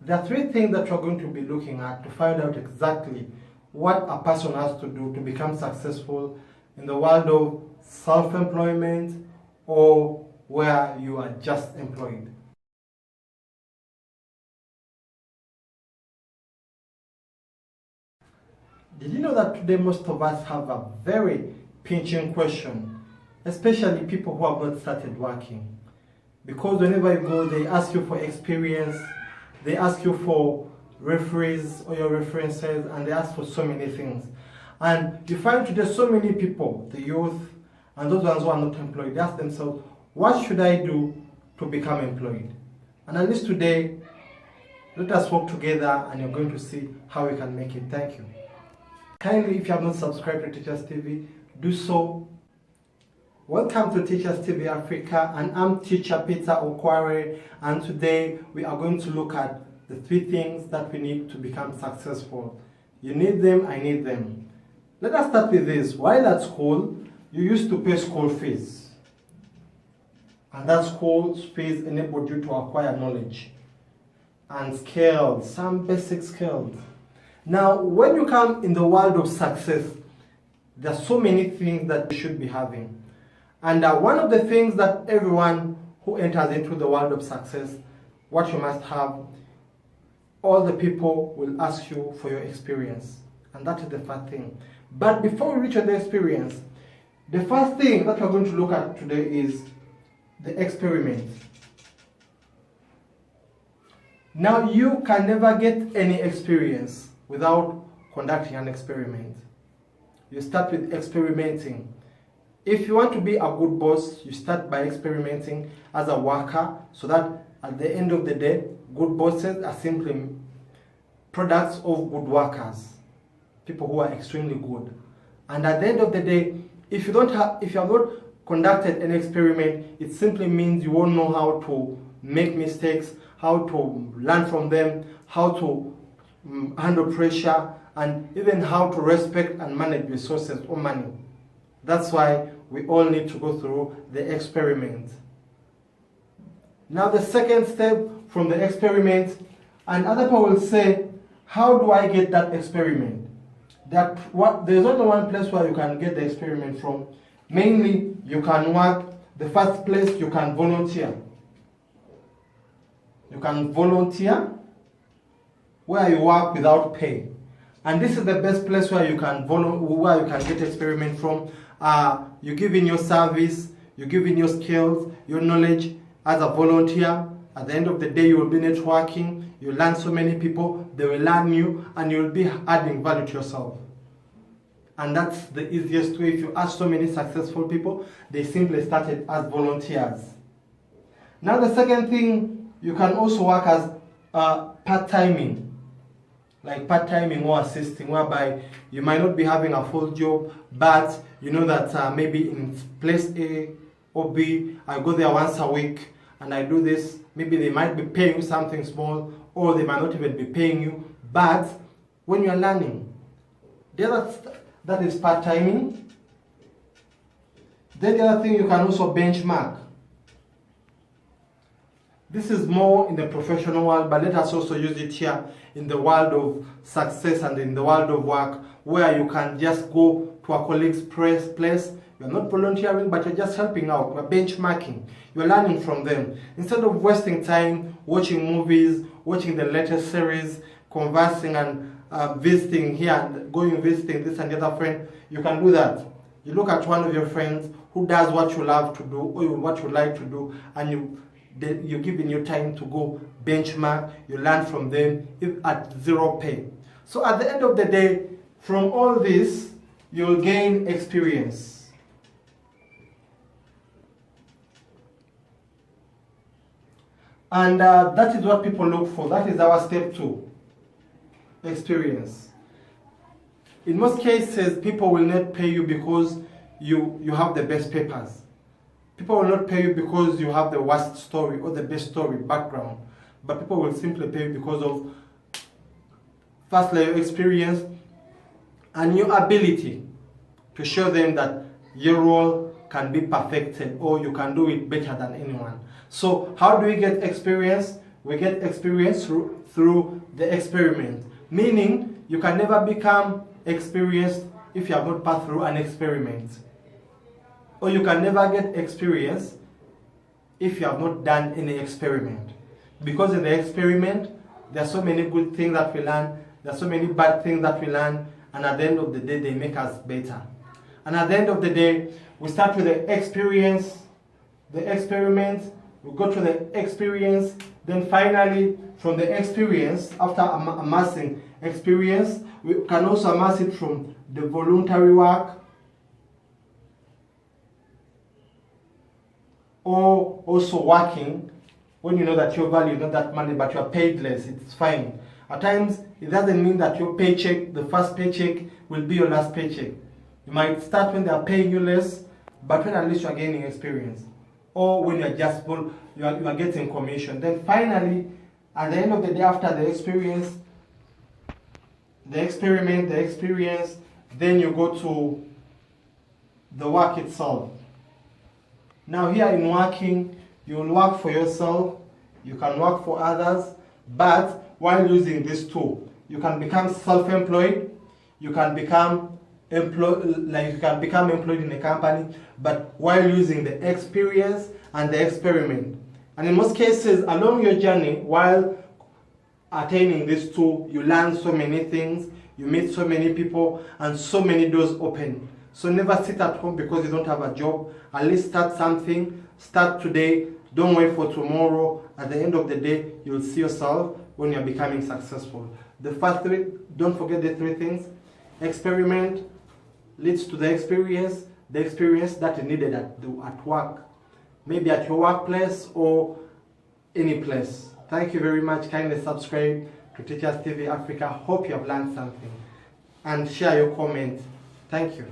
There are three things that we're going to be looking at to find out exactly what a person has to do to become successful in the world of self-employment or where you are just employed. Did you know that today most of us have a very pinching question, especially people who have not started working? Because whenever you go, they ask you for experience, they ask you for referees or your references, and they ask for so many things. And you find today so many people, the youth and those ones who are not employed, they ask themselves, what should I do to become employed? And at least today, let us work together and you're going to see how we can make it. Thank you. Kindly, if you have not subscribed to Teachers TV, do so. Welcome to Teachers TV Africa, and I'm Teacher Peter Okware, and today we are going to look at the three things that we need to become successful. You need them, I need them. Let us start with this. While at school, you used to pay school fees, and that school fees enabled you to acquire knowledge and skills, some basic skills. Now, when you come in the world of success, there are so many things that you should be having. And one of the things that everyone who enters into the world of success, what you must have, all the people will ask you for your experience. And that is the first thing. But before we reach the experience, the first thing that we're going to look at today is the experiment. Now, you can never get any experience without conducting an experiment. You start with experimenting. If you want to be a good boss, you start by experimenting as a worker, so that at the end of the day, good bosses are simply products of good workers, people who are extremely good. And at the end of the day, if you have not conducted an experiment, it simply means you won't know how to make mistakes, how to learn from them, how to handle pressure, and even how to respect and manage resources or money. That's why we all need to go through the experiment. Now the second step from the experiment, and other people will say, how do I get that experiment? There's only one place where you can get the experiment from. Mainly, you can work. The first place, you can volunteer. You can volunteer where you work without pay. And this is the best place where you can get experiment from. You give in your service, you give in your skills, your knowledge as a volunteer. At the end of the day, you will be networking, you learn so many people, they will learn you, and you will be adding value to yourself. And that's the easiest way. If you ask so many successful people, they simply started as volunteers. Now the second thing, you can also work as part-timing. Like part-timing or assisting, whereby you might not be having a full job, but you know that maybe in place A or B, I go there once a week and I do this. Maybe they might be paying you something small, or they might not even be paying you, but when you're learning, that is part-timing. Then the other thing, you can also benchmark. This is more in the professional world, but let us also use it here in the world of success and in the world of work, where you can just go to a colleague's place. You're not volunteering, but you're just helping out. You're benchmarking. You're learning from them. Instead of wasting time watching movies, watching the latest series, conversing and visiting here and going visiting this and the other friend, you can do that. You look at one of your friends who does what you love to do or what you like to do, and you give in your time to go benchmark, you learn from them at zero pay. So at the end of the day, from all this, you'll gain experience. And that is what people look for. That is our step 2, experience. In most cases, people will not pay you because you have the best papers. People will not pay you because you have the worst story or the best story background, but people will simply pay you because of, firstly, your experience and your ability to show them that your role can be perfected or you can do it better than anyone. So how do we get experience? We get experience through the experiment. Meaning, you can never become experienced if you have not passed through an experiment. Or you can never get experience if you have not done any experiment. Because in the experiment, there are so many good things that we learn, there are so many bad things that we learn, and at the end of the day, they make us better. And at the end of the day, we start with the experience, the experiment, we go to the experience, then finally, from the experience, after amassing experience, we can also amass it from the voluntary work, or also working when you know that your value is not that money, but you are paid less. It's fine. At times, it doesn't mean that your paycheck, the first paycheck, will be your last paycheck. You might start when they are paying you less, but when at least you are gaining experience, or when you are just you are getting commission. Then finally, at the end of the day, after the experience, the experiment, the experience, then you go to the work itself. Now here in working, you will work for yourself, you can work for others, but while using this tool, you can become self-employed, you can become employed in a company, but while using the experience and the experiment. And in most cases, along your journey, while attaining this tool, you learn so many things, you meet so many people, and so many doors open. So never sit at home because you don't have a job. At least start something. Start today. Don't wait for tomorrow. At the end of the day, you'll see yourself when you're becoming successful. The first three, don't forget the three things. Experiment leads to the experience that is needed at work. Maybe at your workplace or any place. Thank you very much. Kindly subscribe to Teachers TV Africa. Hope you have learned something. And share your comment. Thank you.